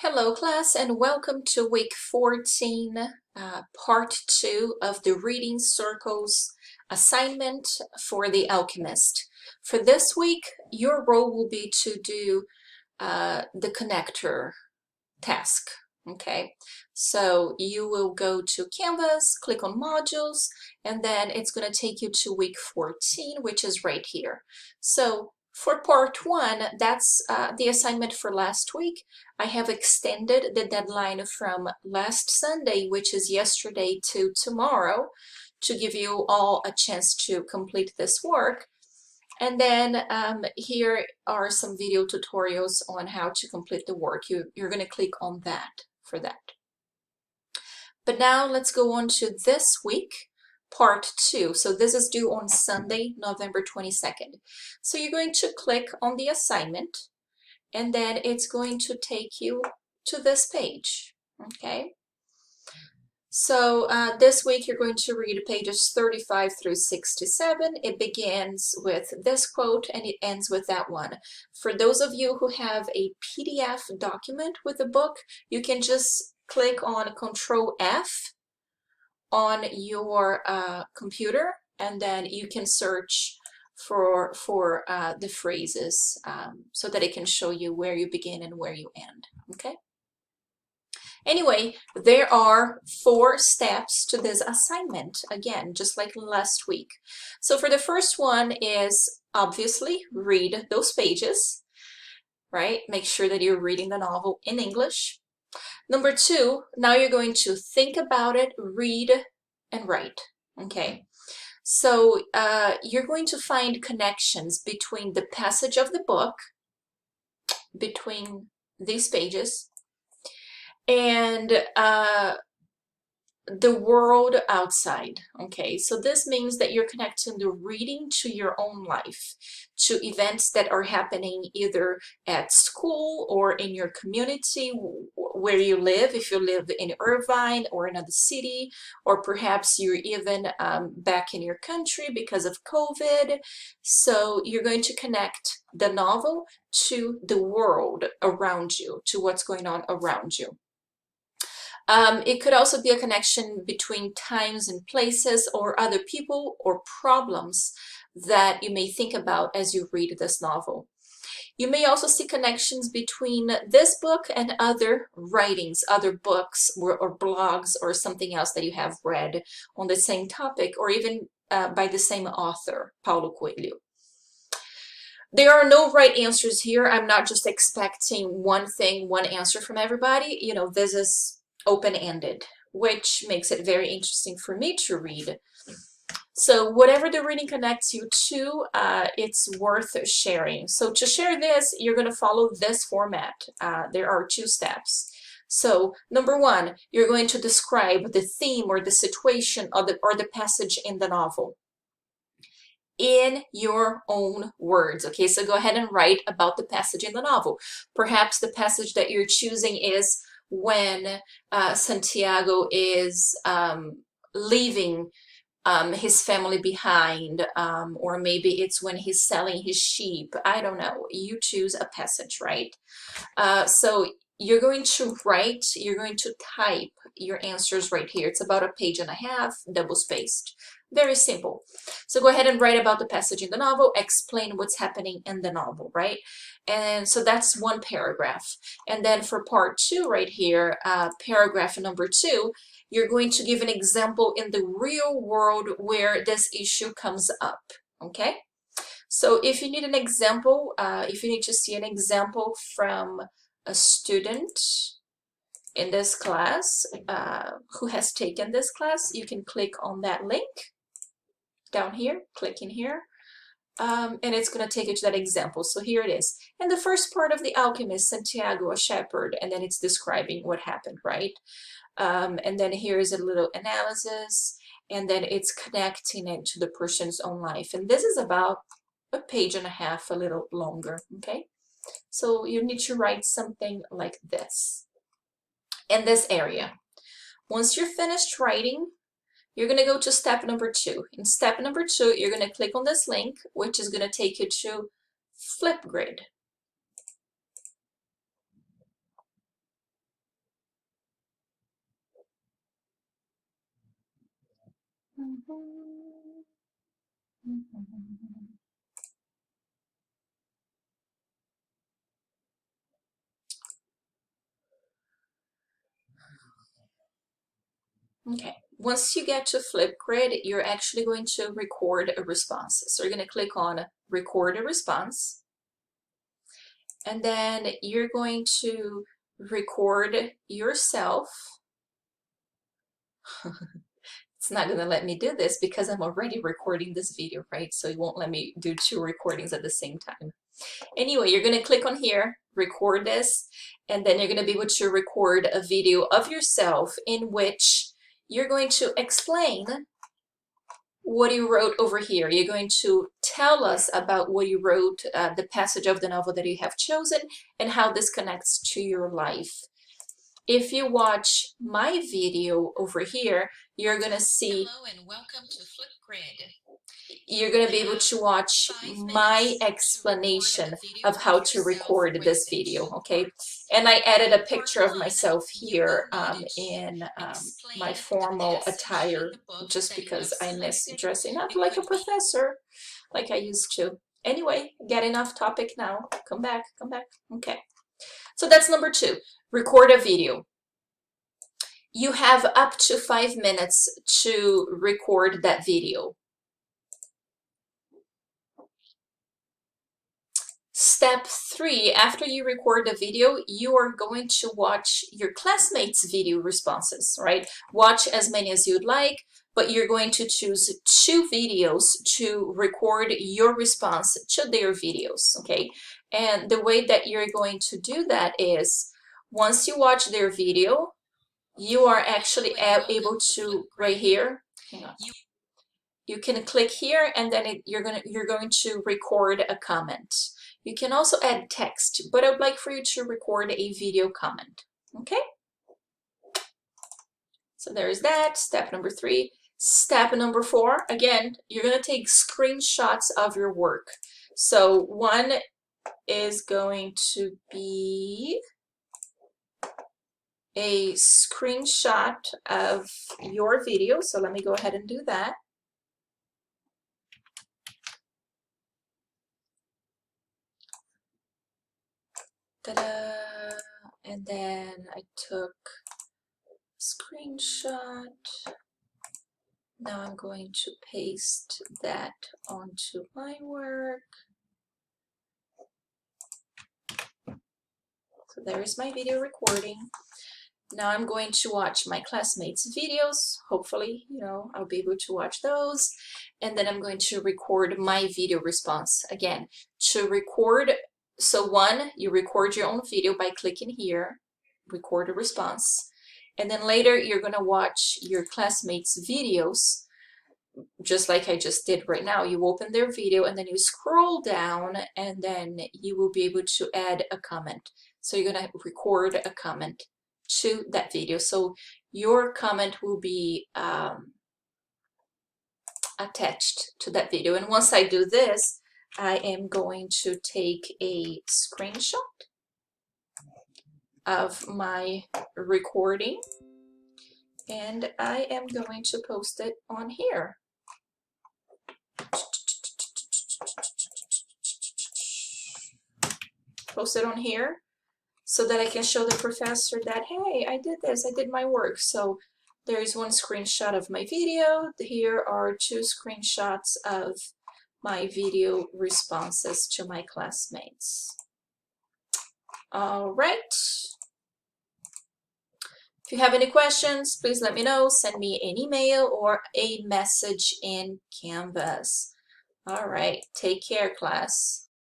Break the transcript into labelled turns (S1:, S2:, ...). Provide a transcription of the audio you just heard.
S1: Hello class and welcome to week 14, part 2 of the Reading Circles assignment for The Alchemist. For this week, your role will be to do the connector task. Okay, so you will go to Canvas, click on modules, and then it's going to take you to week 14, which is right here. So for part 1, that's the assignment for last week. I have extended the deadline from last Sunday, which is yesterday, to tomorrow to give you all a chance to complete this work. And then here are some video tutorials on how to complete the work. You're going to click on that for that. But now let's go on to this week, part 2. So this is due on Sunday, November 22nd. So you're going to click on the assignment, and then it's going to take you to this page, okay? So this week you're going to read pages 35 through 67. It begins with this quote and it ends with that one. For those of you who have a PDF document with the book, you can just click on Control F on your computer, and then you can search for the phrases so that it can show you where you begin and where you end, okay? Anyway, there are 4 steps to this assignment, again, just like last week. So for the first one is obviously read those pages, right? Make sure that you're reading the novel in English. Number 2, now you're going to think about it, read, and write, okay? So you're going to find connections between the passage of the book, between these pages, and the world outside, okay? So this means that you're connecting the reading to your own life, to events that are happening either at school or in your community where you live, if you live in Irvine or another city, or perhaps you're even back in your country because of COVID. So you're going to connect the novel to the world around you, to what's going on around you. It could also be a connection between times and places or other people or problems that you may think about as you read this novel. You may also see connections between this book and other writings, other books or blogs or something else that you have read on the same topic, or even by the same author, Paulo Coelho. There are no right answers here. I'm not just expecting one thing, one answer from everybody. You know, this is open-ended, which makes it very interesting for me to read. So whatever the reading connects you to, it's worth sharing. So to share this, you're going to follow this format. There are 2 steps. So number 1, you're going to describe the theme or the situation or the passage in the novel in your own words. Okay, so go ahead and write about the passage in the novel. Perhaps the passage that you're choosing is when Santiago is leaving his family behind, or maybe it's when he's selling his sheep. I don't know. You choose a passage, right? So you're going to write, you're going to type your answers right here. It's about 1.5 pages, double-spaced. Very simple. So go ahead and write about the passage in the novel, explain what's happening in the novel, right? And so that's 1 paragraph. And then for part 2 right here, paragraph number 2, you're going to give an example in the real world where this issue comes up, okay? So if you need an example, if you need to see an example from a student in this class who has taken this class, you can click on that link down here, click in here, and it's going to take you to that example. So here it is. In the first part of The Alchemist, Santiago, a shepherd, and then it's describing what happened, right? And then here is a little analysis, and then it's connecting it to the person's own life. And this is about 1.5 pages, a little longer, okay? So you need to write something like this in this area. Once you're finished writing, you're going to go to step number 2. In step number 2, you're going to click on this link, which is going to take you to Flipgrid. Okay, once you get to Flipgrid, you're actually going to record a response. So you're going to click on record a response, and then you're going to record yourself. It's not going to let me do this because I'm already recording this video, right? So it won't let me do 2 recordings at the same time. Anyway, you're going to click on here, record this, and then you're going to be able to record a video of yourself in which you're going to explain what you wrote over here. You're going to tell us about what you wrote, the passage of the novel that you have chosen, and how this connects to your life. If you watch my video over here, you're going to see, hello and welcome to Flipgrid. You're going to be able to watch my explanation of how to record this video, okay? And I added a picture of myself here in my formal attire just because I miss dressing up like a professor, like I used to. Anyway, getting off topic now. Come back, come back. Okay. So that's number 2. Record a video. You have up to 5 minutes to record that video. Step 3, after you record the video, you are going to watch your classmates' video responses, right? Watch as many as you'd like, but you're going to choose 2 videos to record your response to their videos, okay? And the way that you're going to do that is, once you watch their video, you are actually able to, right here, hang on. You can click here and then you're going to record a comment. You can also add text, but I would like for you to record a video comment, okay? So there's that, step number 3. Step number 4, again, you're gonna take screenshots of your work. So one is going to be a screenshot of your video. So let me go ahead and do that. Ta-da! And then I took a screenshot. Now I'm going to paste that onto my work. So there is my video recording. Now I'm going to watch my classmates' videos. Hopefully, you know, I'll be able to watch those. And then I'm going to record my video response. Again, to record, so 1, you record your own video by clicking here, record a response. And then later you're going to watch your classmates' videos, just like I just did right now. You open their video and then you scroll down and then you will be able to add a comment. So you're going to record a comment to that video. So your comment will be attached to that video. And once I do this, I am going to take a screenshot of my recording and I am going to post it on here. Post it on here so that I can show the professor that, hey, I did this, I did my work. So there is one screenshot of my video. Here are 2 screenshots of my video responses to my classmates. All right. If you have any questions, please let me know. Send me an email or a message in Canvas. All right. Take care, class.